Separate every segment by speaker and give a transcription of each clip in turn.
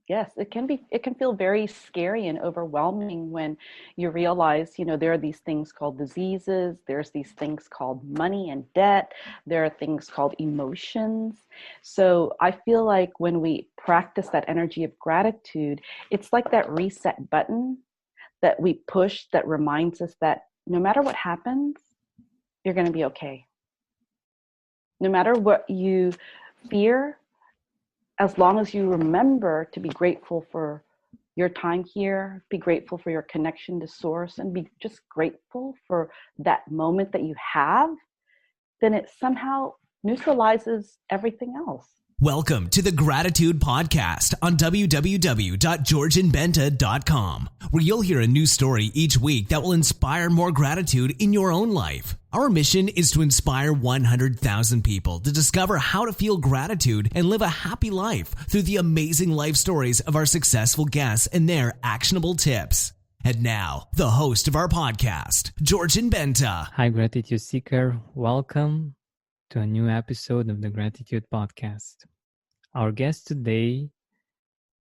Speaker 1: Yes, it can feel very scary and overwhelming when you realize, there are these things called diseases, there's these things called money and debt, there are things called emotions. So I feel like when we practice that energy of gratitude, it's like that reset button that we push that reminds us that no matter what happens, you're going to be okay. No matter what you fear, as long as you remember to be grateful for your time here, be grateful for your connection to source, and be just grateful for that moment that you have, then it somehow neutralizes everything else.
Speaker 2: Welcome to the Gratitude Podcast on www.georgianbenta.com, where you'll hear a new story each week that will inspire more gratitude in your own life. Our mission is to inspire 100,000 people to discover how to feel gratitude and live a happy life through the amazing life stories of our successful guests and their actionable tips. And now, the host of our podcast, Georgian Benta.
Speaker 3: Hi, Gratitude Seeker. Welcome to a new episode of the Gratitude Podcast. Our guest today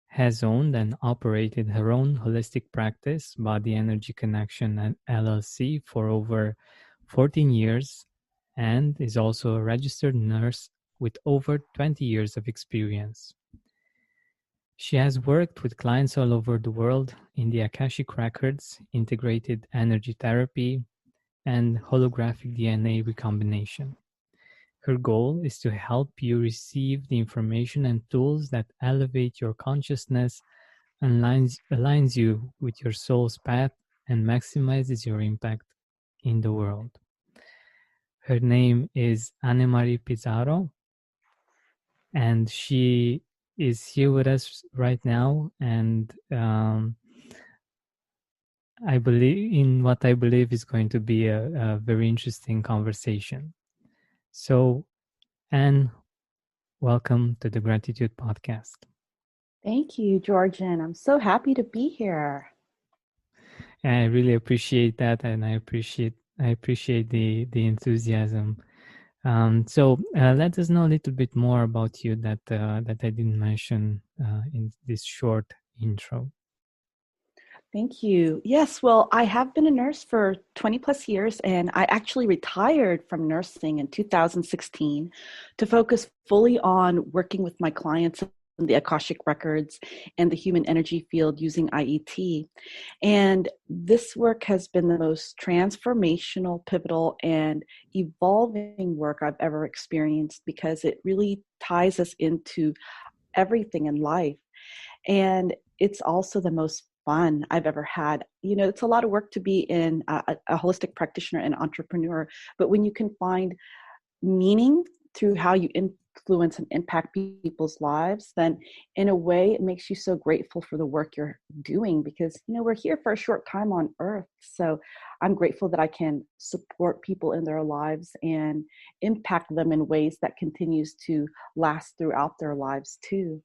Speaker 3: has owned and operated her own holistic practice, Body Energy Connection LLC, for over 14 years and is also a registered nurse with over 20 years of experience. She has worked with clients all over the world in the Akashic Records, integrated energy therapy, and holographic DNA recombination. Her goal is to help you receive the information and tools that elevate your consciousness, aligns you with your soul's path, and maximizes your impact in the world. Her name is Annemarie Pizzaro, and she is here with us right now, and I believe is going to be a very interesting conversation. So, Anne, welcome to the Gratitude Podcast.
Speaker 1: Thank you, Georgian. I'm so happy to be here.
Speaker 3: And I really appreciate that, and I appreciate the enthusiasm. So let us know a little bit more about you that I didn't mention in this short intro.
Speaker 1: Thank you. Yes, well, I have been a nurse for 20 plus years, and I actually retired from nursing in 2016 to focus fully on working with my clients in the Akashic Records and the human energy field using IET. And this work has been the most transformational, pivotal, and evolving work I've ever experienced because it really ties us into everything in life. And it's also the most fun I've ever had. It's a lot of work to be in a holistic practitioner and entrepreneur, but when you can find meaning through how you influence and impact people's lives, then in a way it makes you so grateful for the work you're doing because, we're here for a short time on earth. So I'm grateful that I can support people in their lives and impact them in ways that continues to last throughout their lives too.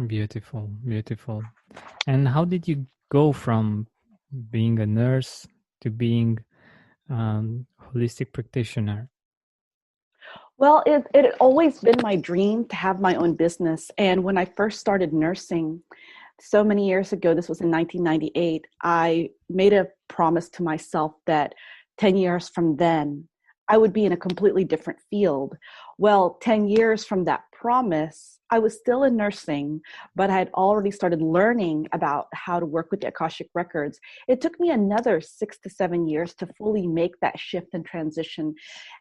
Speaker 3: Beautiful, beautiful. And how did you go from being a nurse to being holistic practitioner?
Speaker 1: Well, it had always been my dream to have my own business. And when I first started nursing so many years ago, this was in 1998, I made a promise to myself that 10 years from then, I would be in a completely different field. Well, 10 years from that promise, I was still in nursing, but I had already started learning about how to work with the Akashic Records. It took me another 6 to 7 years to fully make that shift and transition.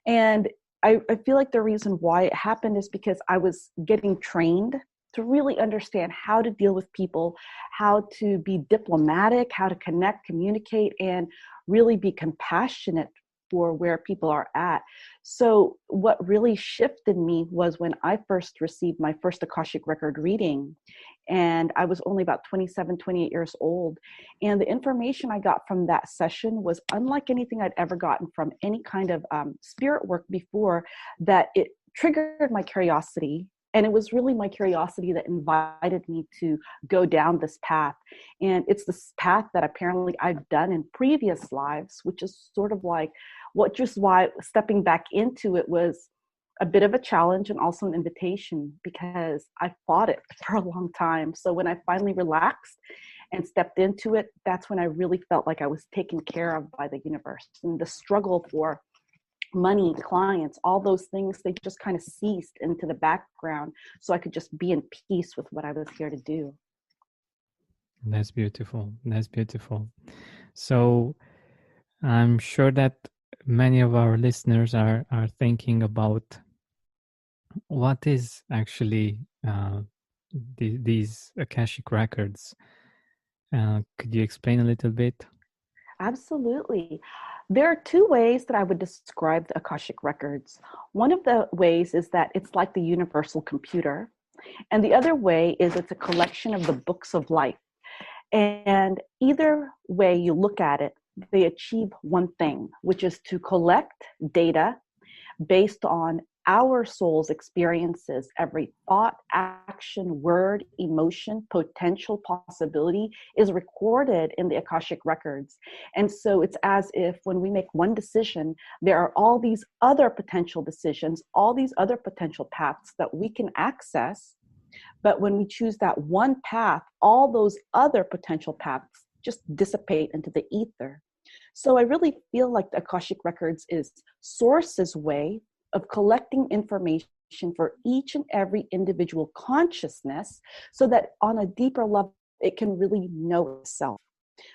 Speaker 1: And I feel like the reason why it happened is because I was getting trained to really understand how to deal with people, how to be diplomatic, how to connect, communicate, and really be compassionate for where people are at. So what really shifted me was when I first received my first Akashic record reading, and I was only about 27, 28 years old. And the information I got from that session was unlike anything I'd ever gotten from any kind of spirit work before, that it triggered my curiosity. And it was really my curiosity that invited me to go down this path. And it's this path that apparently I've done in previous lives, which is sort of like why stepping back into it was a bit of a challenge and also an invitation because I fought it for a long time. So when I finally relaxed and stepped into it, that's when I really felt like I was taken care of by the universe. And the struggle for money, clients, all those things, they just kind of ceased into the background so I could just be in peace with what I was here to do.
Speaker 3: That's beautiful. That's beautiful. So I'm sure that many of our listeners are thinking about what is actually these Akashic records. Could you explain a little bit?
Speaker 1: Absolutely. There are two ways that I would describe the Akashic Records. One of the ways is that it's like the universal computer, and the other way is it's a collection of the books of life. And either way you look at it, they achieve one thing, which is to collect data based on our soul's experiences. Every thought, action, word, emotion, potential possibility is recorded in the Akashic Records. And so it's as if when we make one decision, there are all these other potential decisions, all these other potential paths that we can access. But when we choose that one path, all those other potential paths just dissipate into the ether. So I really feel like the Akashic Records is Source's way of collecting information for each and every individual consciousness so that on a deeper level, it can really know itself.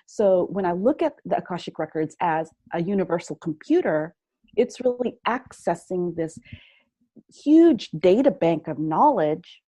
Speaker 1: So when I look at the Akashic Records as a universal computer, it's really accessing this huge data bank of knowledge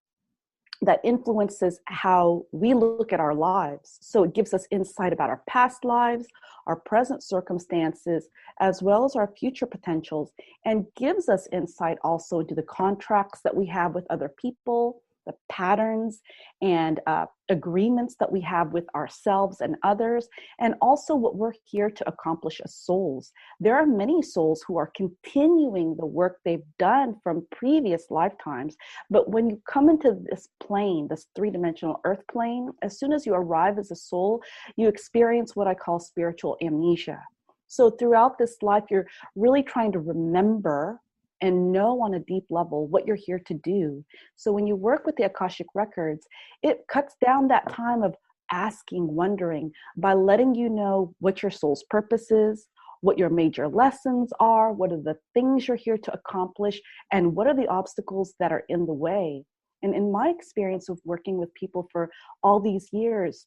Speaker 1: that influences how we look at our lives. So it gives us insight about our past lives, our present circumstances, as well as our future potentials, and gives us insight also into the contracts that we have with other people, the patterns and agreements that we have with ourselves and others, and also what we're here to accomplish as souls. There are many souls who are continuing the work they've done from previous lifetimes, but when you come into this plane, this three-dimensional earth plane, as soon as you arrive as a soul, you experience what I call spiritual amnesia. So throughout this life, you're really trying to remember and know on a deep level what you're here to do. So when you work with the Akashic Records, it cuts down that time of asking, wondering, by letting you know what your soul's purpose is, what your major lessons are, what are the things you're here to accomplish, and what are the obstacles that are in the way. And in my experience of working with people for all these years,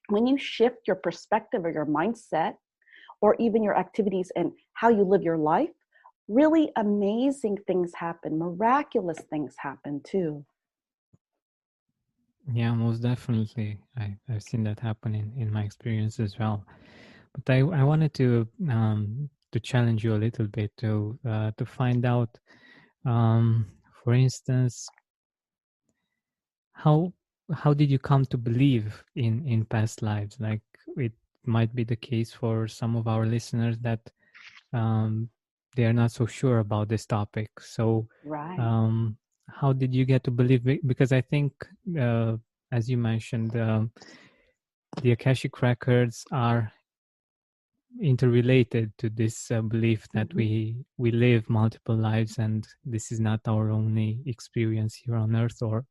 Speaker 1: when you shift your perspective or your mindset, or even your activities and how you live your life, really amazing things happen, miraculous things happen too.
Speaker 3: Yeah, most definitely. I've seen that happen in my experience as well. But I wanted to challenge you a little bit to find out, for instance, how did you come to believe in past lives? Like, it might be the case for some of our listeners that they are not so sure about this topic. So,
Speaker 1: Right.
Speaker 3: how did you get to believe it? Because I think, as you mentioned, the Akashic Records are interrelated to this belief that we live multiple lives, and this is not our only experience here on Earth, or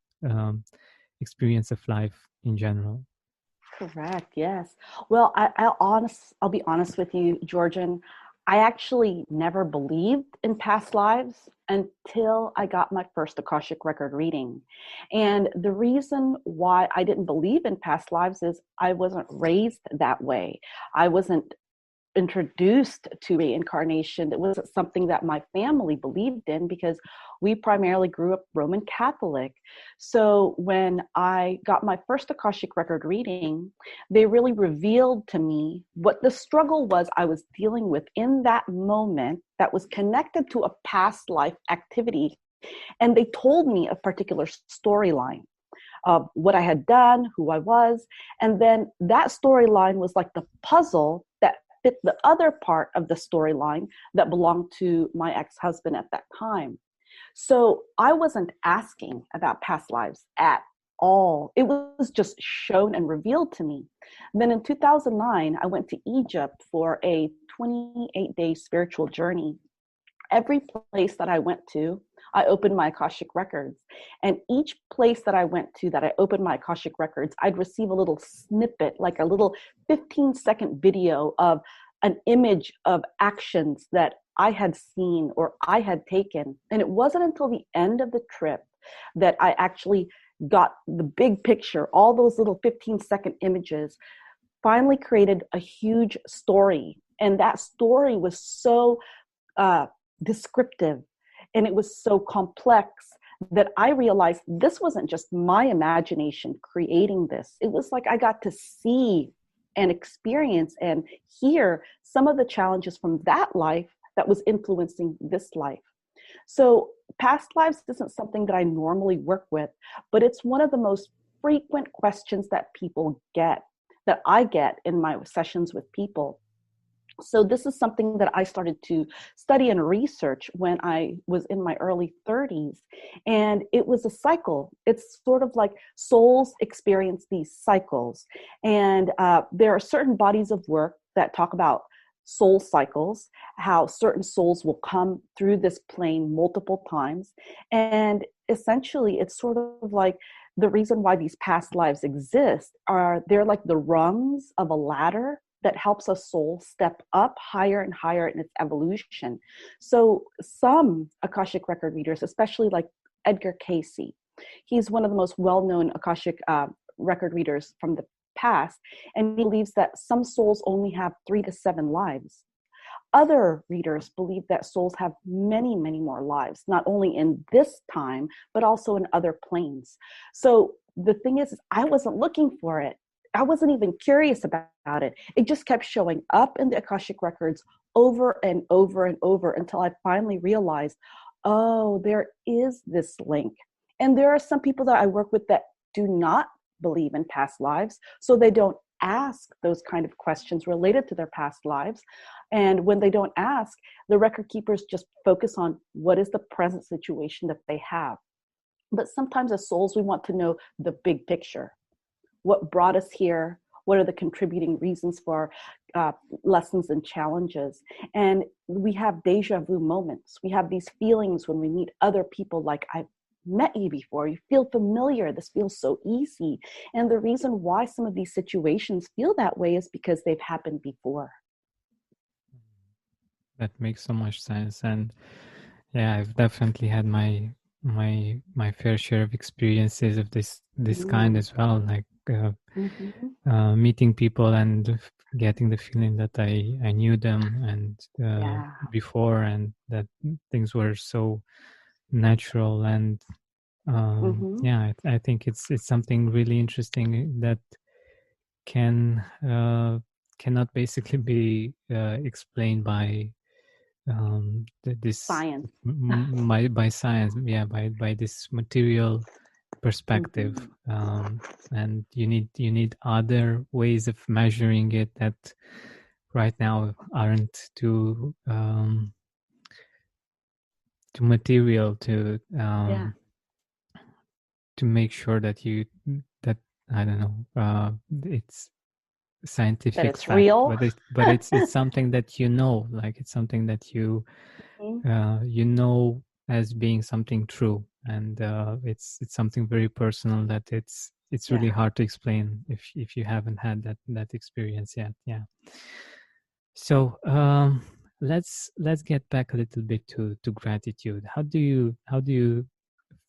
Speaker 3: experience of life in general.
Speaker 1: Correct. Yes. Well, I'll be honest with you, Georgian. I actually never believed in past lives until I got my first Akashic record reading. And the reason why I didn't believe in past lives is I wasn't raised that way. I wasn't introduced to reincarnation. It wasn't something that my family believed in because we primarily grew up Roman Catholic. So when I got my first Akashic record reading, they really revealed to me what the struggle was I was dealing with in that moment that was connected to a past life activity. And they told me a particular storyline of what I had done, who I was. And then that storyline was like the puzzle that fit the other part of the storyline that belonged to my ex-husband at that time. So I wasn't asking about past lives at all. It was just shown and revealed to me. Then in 2009, I went to Egypt for a 28-day spiritual journey. Every place that I went to, I opened my Akashic Records. And each place that I went to that I opened my Akashic Records, I'd receive a little snippet, like a little 15-second video of an image of actions that I had seen or I had taken. And it wasn't until the end of the trip that I actually got the big picture, all those little 15-second images, finally created a huge story. And that story was so descriptive, and it was so complex that I realized this wasn't just my imagination creating this. It was like I got to see and experience and hear some of the challenges from that life that was influencing this life. So past lives isn't something that I normally work with, but it's one of the most frequent questions that people get, that I get in my sessions with people. So this is something that I started to study and research when I was in my early 30s. And it was a cycle. It's sort of like souls experience these cycles. And there are certain bodies of work that talk about soul cycles, how certain souls will come through this plane multiple times. And essentially, it's sort of like the reason why these past lives exist are they're like the rungs of a ladder that helps a soul step up higher and higher in its evolution. So some Akashic record readers, especially like Edgar Cayce, he's one of the most well-known Akashic record readers from the past, and he believes that some souls only have 3 to 7 lives. Other readers believe that souls have many, many more lives, not only in this time, but also in other planes. So the thing is I wasn't looking for it. I wasn't even curious about it. It just kept showing up in the Akashic records over and over and over until I finally realized, oh, there is this link. And there are some people that I work with that do not believe in past lives, so they don't ask those kind of questions related to their past lives. And when they don't ask, the record keepers just focus on what is the present situation that they have. But sometimes as souls, we want to know the big picture. What brought us here? What are the contributing reasons for lessons and challenges? And we have deja vu moments. We have these feelings when we meet other people like, I've met you before. You feel familiar. This feels so easy. And the reason why some of these situations feel that way is because they've happened before.
Speaker 3: That makes so much sense. And yeah, I've definitely had my fair share of experiences of this kind as well, like meeting people and getting the feeling that I knew them and before, and that things were so natural. And I think it's something really interesting that cannot basically be explained by this
Speaker 1: science.
Speaker 3: By science, by this material perspective. And you need other ways of measuring it that right now aren't too material to make sure that I don't know, it's scientific
Speaker 1: that it's
Speaker 3: fact,
Speaker 1: real,
Speaker 3: but it's something that like it's something that you as being something true, and it's something very personal that it's really hard to explain if you haven't had that experience yet. So let's get back a little bit to gratitude. How do you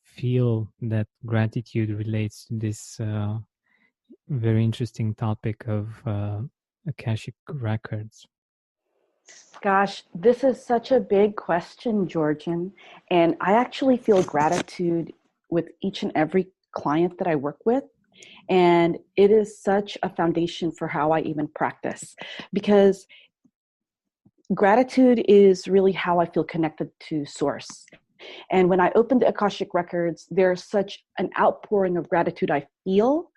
Speaker 3: feel that gratitude relates to this very interesting topic of Akashic Records?
Speaker 1: Gosh, this is such a big question, Georgian. And I actually feel gratitude with each and every client that I work with. And it is such a foundation for how I even practice, because gratitude is really how I feel connected to Source. And when I open the Akashic Records, there's such an outpouring of gratitude I feel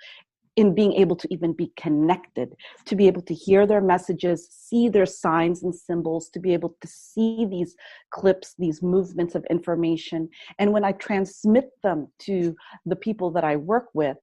Speaker 1: in being able to even be connected, to be able to hear their messages, see their signs and symbols, to be able to see these clips, these movements of information. And when I transmit them to the people that I work with,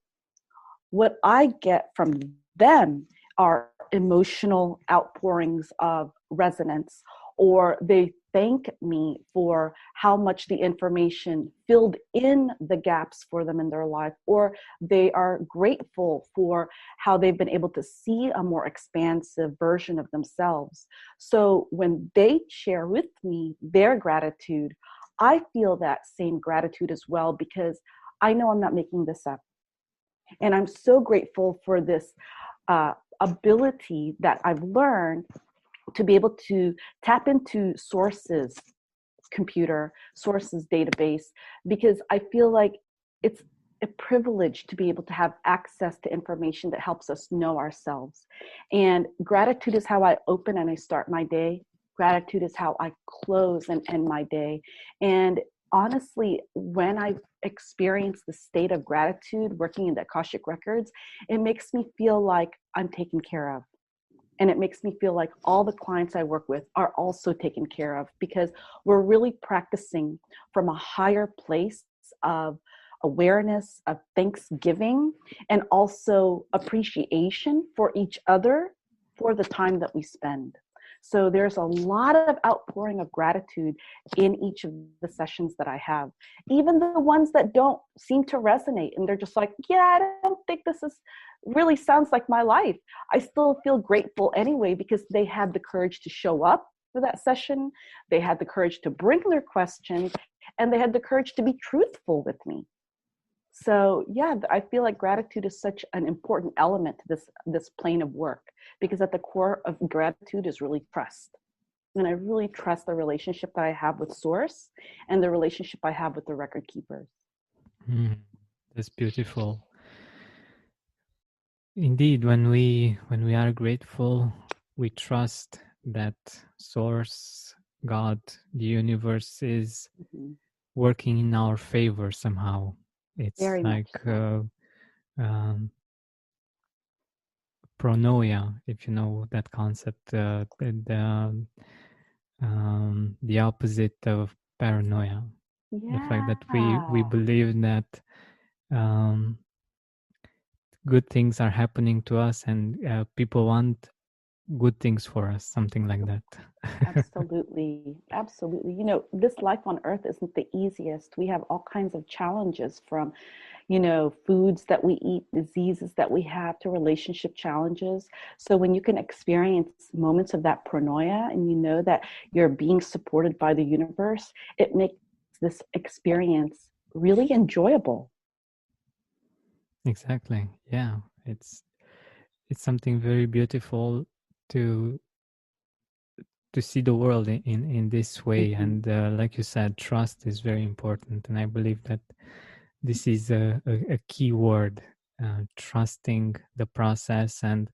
Speaker 1: what I get from them are emotional outpourings of resonance, or they thank me for how much the information filled in the gaps for them in their life, or they are grateful for how they've been able to see a more expansive version of themselves. So when they share with me their gratitude, I feel that same gratitude as well, because I know I'm not making this up. And I'm so grateful for this ability that I've learned to be able to tap into sources, computer sources, database, because I feel like it's a privilege to be able to have access to information that helps us know ourselves. And gratitude is how I open and I start my day. Gratitude is how I close and end my day. And honestly, when I experience the state of gratitude working in the Akashic Records, it makes me feel like I'm taken care of. And it makes me feel like all the clients I work with are also taken care of, because we're really practicing from a higher place of awareness, of thanksgiving, and also appreciation for each other for the time that we spend. So there's a lot of outpouring of gratitude in each of the sessions that I have, even the ones that don't seem to resonate. And they're just like, yeah, I don't think this is really sounds like my life. I still feel grateful anyway, because they had the courage to show up for that session. They had the courage to bring their questions, and they had the courage to be truthful with me. So yeah, I feel like gratitude is such an important element to this plane of work, because at the core of gratitude is really trust. And I really trust the relationship that I have with Source and the relationship I have with the record keepers.
Speaker 3: That's beautiful. Indeed, when we are grateful, we trust that Source, God, the universe is working in our favor somehow. It's
Speaker 1: Very
Speaker 3: like
Speaker 1: so.
Speaker 3: pronoia, if you know that concept, the opposite of paranoia.
Speaker 1: Yeah.
Speaker 3: The fact that we believe that good things are happening to us, and people want good things for us, something like that.
Speaker 1: Absolutely. Absolutely. You know, this life on earth isn't the easiest. We have all kinds of challenges, from, you know, foods that we eat, diseases that we have, to relationship challenges. So when you can experience moments of that paranoia, and you know that you're being supported by the universe, it makes this experience really enjoyable.
Speaker 3: Exactly. Yeah. It's something very beautiful to see the world in this way. And like you said, trust is very important. And I believe that this is a key word, trusting the process. And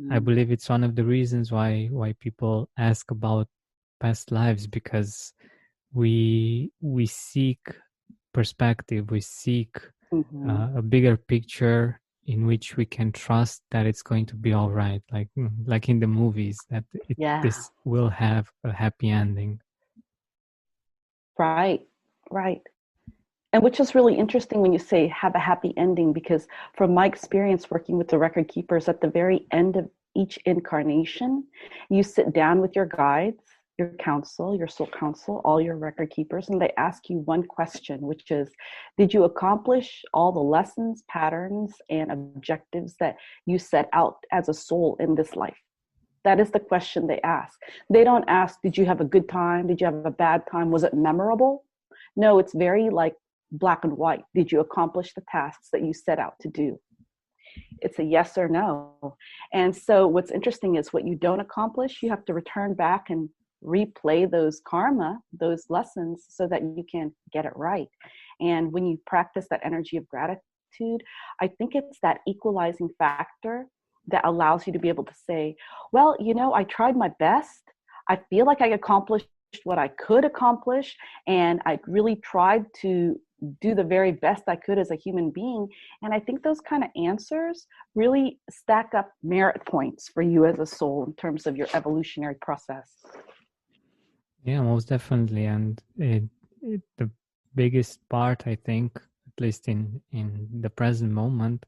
Speaker 3: I believe it's one of the reasons why people ask about past lives, because we seek perspective, we seek a bigger picture in which we can trust that it's going to be all right, like in the movies, that this will have a happy ending.
Speaker 1: Right, right. And which is really interesting when you say have a happy ending, because from my experience working with the record keepers, at the very end of each incarnation, you sit down with your guides, your council, your soul council, all your record keepers, and they ask you one question, which is, did you accomplish all the lessons, patterns, and objectives that you set out as a soul in this life? That is the question they ask. They don't ask, did you have a good time? Did you have a bad time? Was it memorable? No, it's very like black and white. Did you accomplish the tasks that you set out to do? It's a yes or no. And so what's interesting is, what you don't accomplish, you have to return back and replay those karma, those lessons, so that you can get it right. And when you practice that energy of gratitude, I think it's that equalizing factor that allows you to be able to say, well, you know, I tried my best. I feel like I accomplished what I could accomplish, and I really tried to do the very best I could as a human being. And I think those kind of answers really stack up merit points for you as a soul in terms of your evolutionary process.
Speaker 3: Yeah, most definitely. And the biggest part, I think, at least in the present moment,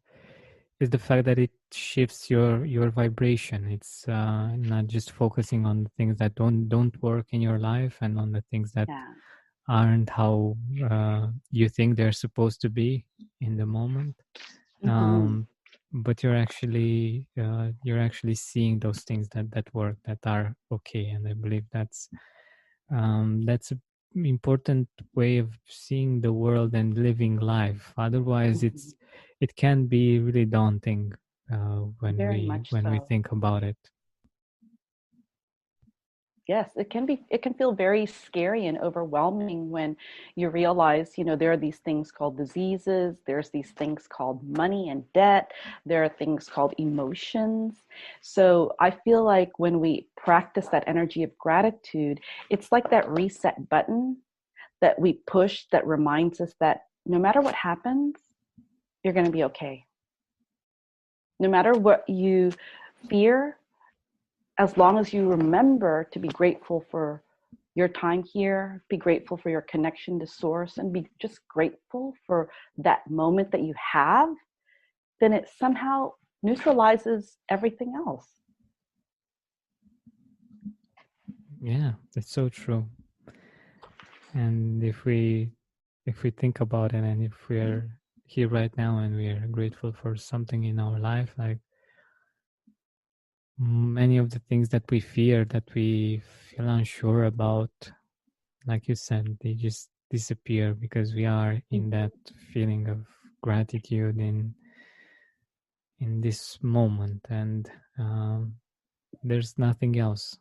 Speaker 3: is the fact that it shifts your vibration. It's not just focusing on the things that don't work in your life and on the things that
Speaker 1: Yeah.
Speaker 3: aren't how you think they're supposed to be in the moment.
Speaker 1: Mm-hmm.
Speaker 3: But you're actually seeing those things that work, that are okay. And I believe that's a important way of seeing the world and living life. Otherwise,
Speaker 1: Mm-hmm.
Speaker 3: it can be really daunting when
Speaker 1: Very
Speaker 3: we
Speaker 1: much
Speaker 3: when we
Speaker 1: so.
Speaker 3: think about it.
Speaker 1: Yes, it can feel very scary and overwhelming when you realize, there are these things called diseases, there's these things called money and debt, there are things called emotions. So I feel like when we practice that energy of gratitude, it's like that reset button that we push that reminds us that no matter what happens, you're going to be okay. No matter what you fear, as long as you remember to be grateful for your time here, be grateful for your connection to source, and be just grateful for that moment that you have, then it somehow neutralizes everything else.
Speaker 3: Yeah, it's so true. And if we think about it, and if we're here right now and we are grateful for something in our life, like many of the things that we fear, that we feel unsure about, like you said, they just disappear because we are in that feeling of gratitude in this moment, and there's nothing else.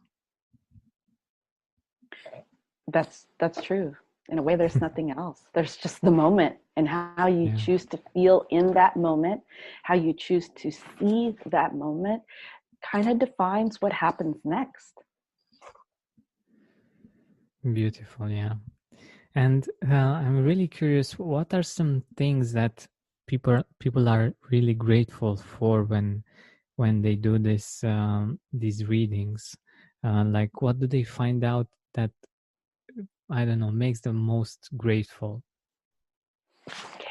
Speaker 1: That's true. In a way, there's nothing else. There's just the moment and how you
Speaker 3: Yeah,
Speaker 1: choose to feel in that moment, how you choose to see that moment kind of defines what happens next.
Speaker 3: beautiful. Yeah. And I'm really curious, what are some things that people are really grateful for when they do these readings? Like, what do they find out that, I don't know, makes them most grateful?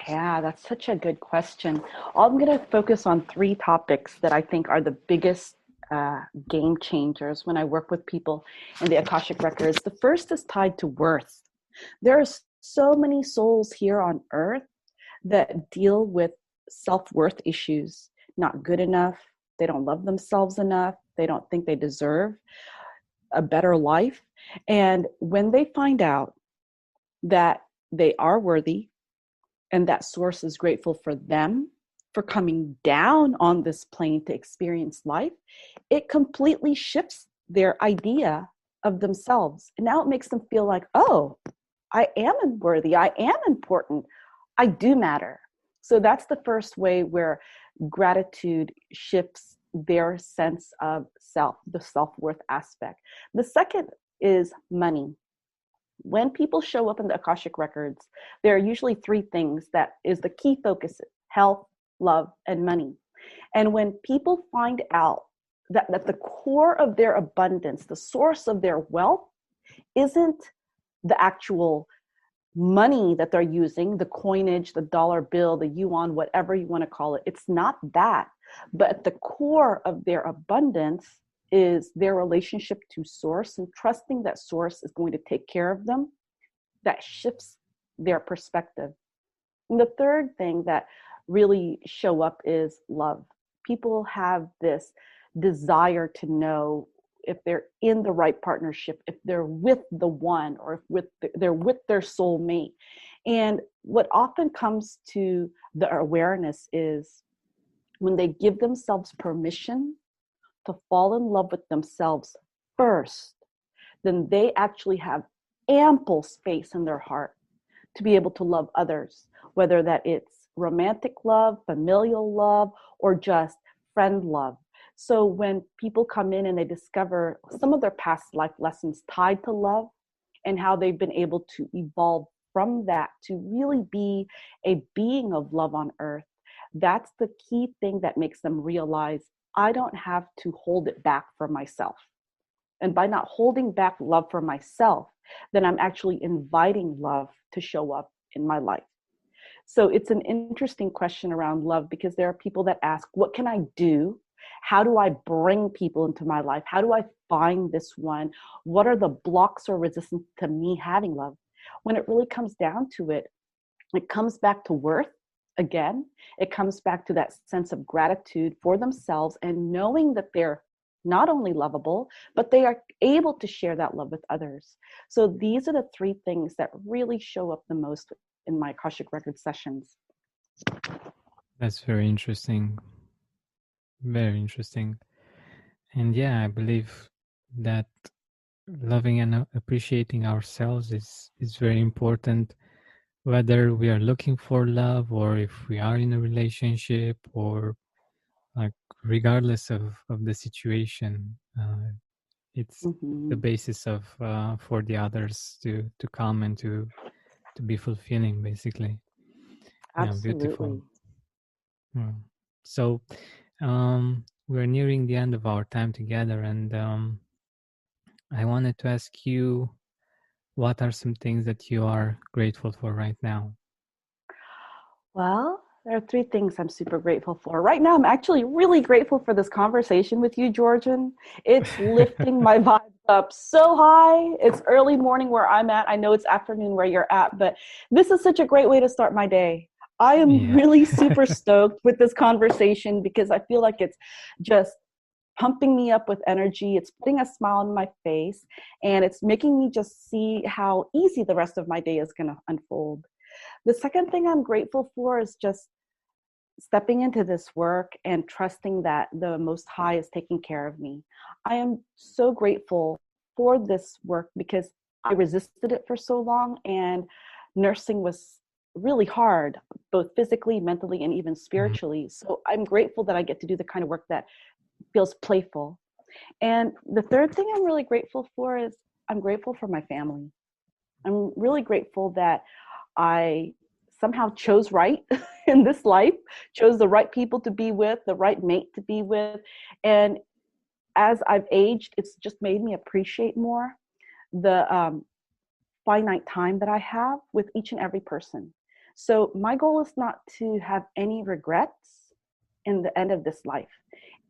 Speaker 1: Yeah, that's such a good question. I'm going to focus on three topics that I think are the biggest game changers when I work with people in the Akashic Records. The first is tied to worth. There are so many souls here on earth that deal with self-worth issues, not good enough. They don't love themselves enough. They don't think they deserve a better life. And when they find out that they are worthy, and that source is grateful for them for coming down on this plane to experience life, it completely shifts their idea of themselves. And now it makes them feel like, oh, I am worthy, I am important, I do matter. So that's the first way where gratitude shifts their sense of self, the self-worth aspect. The second is money. When people show up in the Akashic Records, there are usually three things that is the key focus: health, love, and money. And when people find out that the core of their abundance, the source of their wealth, isn't the actual money that they're using, the coinage, the dollar bill, the yuan, whatever you want to call it, it's not that. But at the core of their abundance is their relationship to source and trusting that source is going to take care of them. That shifts their perspective. And the third thing that really show up is love. People have this desire to know if they're in the right partnership, if they're with the one, or if they're with their soulmate. And what often comes to the awareness is when they give themselves permission to fall in love with themselves first, then they actually have ample space in their heart to be able to love others, whether that it's romantic love, familial love, or just friend love. So when people come in and they discover some of their past life lessons tied to love and how they've been able to evolve from that to really be a being of love on earth, that's the key thing that makes them realize I don't have to hold it back for myself. And by not holding back love for myself, then I'm actually inviting love to show up in my life. So it's an interesting question around love, because there are people that ask, what can I do? How do I bring people into my life? How do I find this one? What are the blocks or resistance to me having love? When it really comes down to it, it comes back to worth. Again, it comes back to that sense of gratitude for themselves and knowing that they're not only lovable, but they are able to share that love with others. So these are the three things that really show up the most in my Akashic Records sessions.
Speaker 3: That's very interesting. Very interesting. And yeah, I believe that loving and appreciating ourselves is very important, whether we are looking for love or if we are in a relationship, or like regardless of the situation. It's the
Speaker 1: Mm-hmm.
Speaker 3: basis of for the others to come and to be fulfilling, basically. Yeah, beautiful.
Speaker 1: Absolutely.
Speaker 3: Yeah. So we're nearing the end of our time together, and I wanted to ask you, what are some things that you are grateful for right now?
Speaker 1: Well, there are three things I'm super grateful for. Right now, I'm actually really grateful for this conversation with you, Georgian. It's lifting my vibes up so high. It's early morning where I'm at. I know it's afternoon where you're at, but this is such a great way to start my day. I am
Speaker 3: Yeah.
Speaker 1: really super stoked with this conversation because I feel like it's just pumping me up with energy. It's putting a smile on my face, and it's making me just see how easy the rest of my day is going to unfold. The second thing I'm grateful for is just stepping into this work and trusting that the Most High is taking care of me. I am so grateful for this work because I resisted it for so long, and nursing was really hard, both physically, mentally, and even
Speaker 3: Mhm.
Speaker 1: spiritually. So I'm grateful that I get to do the kind of work that feels playful. And the third thing I'm really grateful for is I'm grateful for my family. I'm really grateful that I somehow chose right in this life, chose the right people to be with, the right mate to be with. And as I've aged, it's just made me appreciate more the finite time that I have with each and every person. So my goal is not to have any regrets in the end of this life.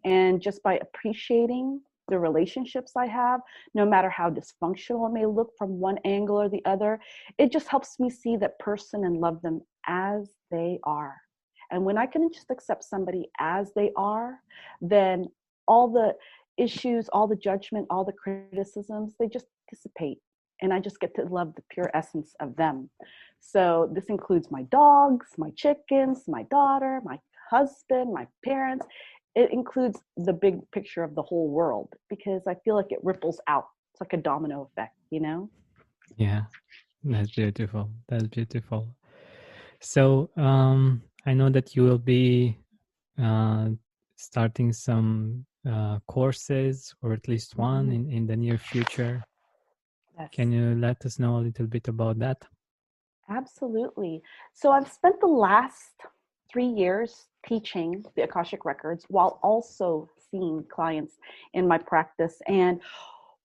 Speaker 1: And just by appreciating the relationships I have, no matter how dysfunctional it may look from one angle or the other, it just helps me see that person and love them as they are. And when I can just accept somebody as they are, then all the issues, all the judgment, all the criticisms, they just dissipate. And I just get to love the pure essence of them. So this includes my dogs, my chickens, my daughter, my husband, my parents. It includes the big picture of the whole world because I feel like it ripples out. It's like a domino effect, you know?
Speaker 3: Yeah, that's beautiful. That's beautiful. So I know that you will be uh, starting some courses, or at least one
Speaker 1: Mhm.
Speaker 3: in the near future.
Speaker 1: Yes,
Speaker 3: Can you let us know a little bit about that?
Speaker 1: absolutely. So I've spent the last 3 years teaching the Akashic Records while also seeing clients in my practice. And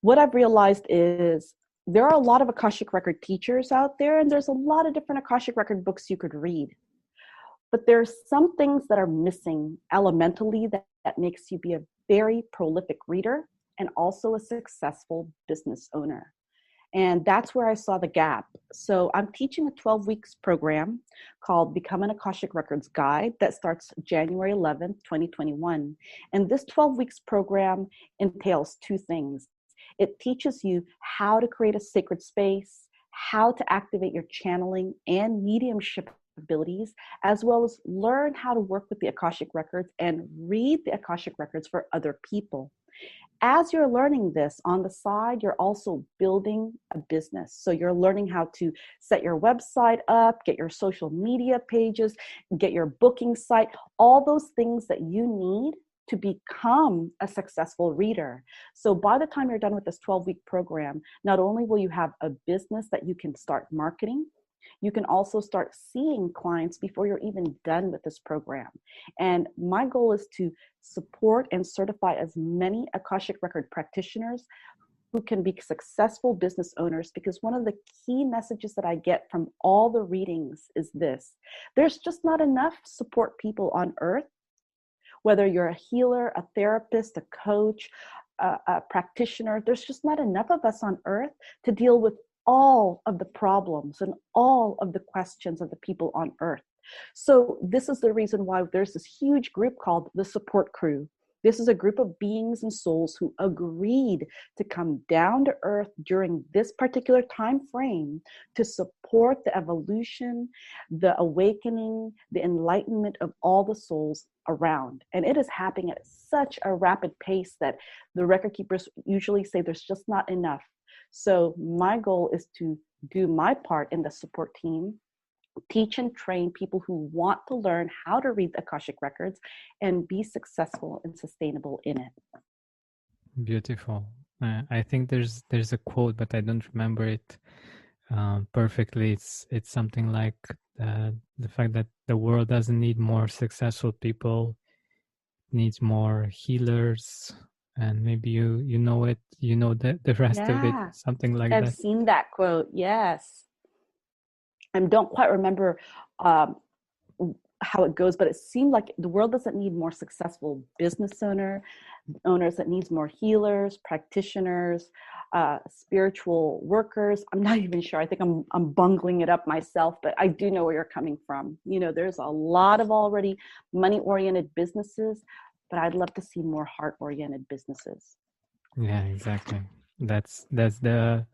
Speaker 1: what I've realized is there are a lot of Akashic Record teachers out there, and there's a lot of different Akashic Record books you could read. But there's some things that are missing elementally that makes you be a very prolific reader and also a successful business owner. And that's where I saw the gap. So I'm teaching a 12 weeks program called Become an Akashic Records Guide that starts January 11th, 2021. And this 12 weeks program entails two things. It teaches you how to create a sacred space, how to activate your channeling and mediumship abilities, as well as learn how to work with the Akashic Records and read the Akashic Records for other people. As you're learning this on the side, you're also building a business. So you're learning how to set your website up, get your social media pages, get your booking site, all those things that you need to become a successful reader. So by the time you're done with this 12-week program, not only will you have a business that you can start marketing, you can also start seeing clients before you're even done with this program. And my goal is to support and certify as many Akashic Record practitioners who can be successful business owners, because one of the key messages that I get from all the readings is this: there's just not enough support people on earth, whether you're a healer, a therapist, a coach, a practitioner. There's just not enough of us on earth to deal with all of the problems and all of the questions of the people on earth. So this is the reason why there's this huge group called the Support Crew. This is a group of beings and souls who agreed to come down to earth during this particular time frame to support the evolution, the awakening, the enlightenment of all the souls around. And it is happening at such a rapid pace that the record keepers usually say there's just not enough. So my goal is to do my part in the support team, teach and train people who want to learn how to read Akashic Records and be successful and sustainable in it.
Speaker 3: Beautiful. I think there's a quote, but I don't remember it perfectly. It's something like the fact that the world doesn't need more successful people, it needs more healers. And maybe you know it, you know the rest of it, something like that.
Speaker 1: I've seen that quote, yes. I don't quite remember how it goes, but it seemed like the world doesn't need more successful business owners. It needs more healers, practitioners, spiritual workers. I'm not even sure. I think I'm bungling it up myself, but I do know where you're coming from. You know, there's a lot of already money-oriented businesses, but I'd love to see more heart-oriented businesses.
Speaker 3: Yeah, exactly. That's the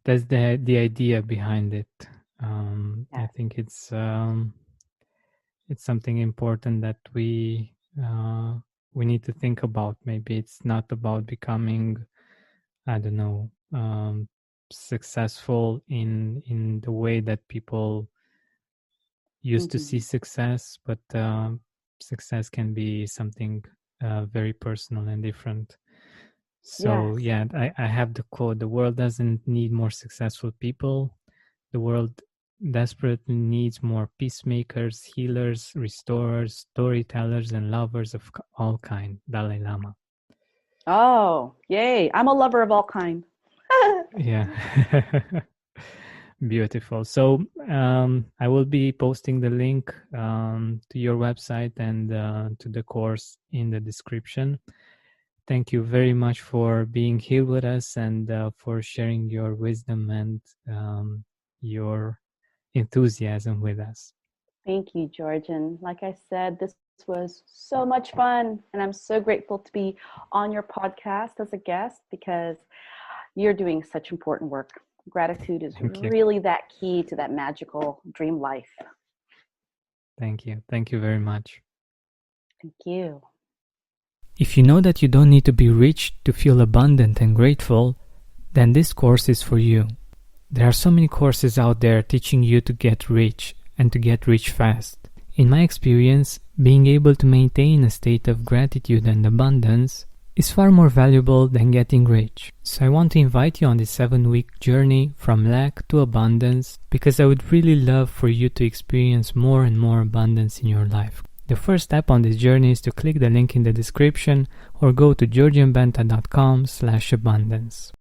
Speaker 3: idea behind it. I think it's something important that we need to think about. Maybe it's not about becoming, I don't know, successful in the way that people used to see success, but success can be something very personal and different. So yes. I have the quote: the world doesn't need more successful people. The world desperately needs more peacemakers, healers, restorers, storytellers, and lovers of all kind. Dalai Lama.
Speaker 1: Oh, yay. I'm a lover of all kind.
Speaker 3: Yeah. Beautiful. So I will be posting the link to your website and to the course in the description. Thank you very much for being here with us and for sharing your wisdom and your enthusiasm with us.
Speaker 1: Thank you, Georgian. Like I said, this was so much fun, and I'm so grateful to be on your podcast as a guest because you're doing such important work. Gratitude is really that key to that magical dream life.
Speaker 3: Thank you. Thank you very much.
Speaker 1: Thank you.
Speaker 3: If you know that you don't need to be rich to feel abundant and grateful, then this course is for you. There are so many courses out there teaching you to get rich and to get rich fast. In my experience, being able to maintain a state of gratitude and abundance is far more valuable than getting rich. So I want to invite you on this 7-week journey from lack to abundance because I would really love for you to experience more and more abundance in your life. The first step on this journey is to click the link in the description or go to georgianbenta.com/abundance.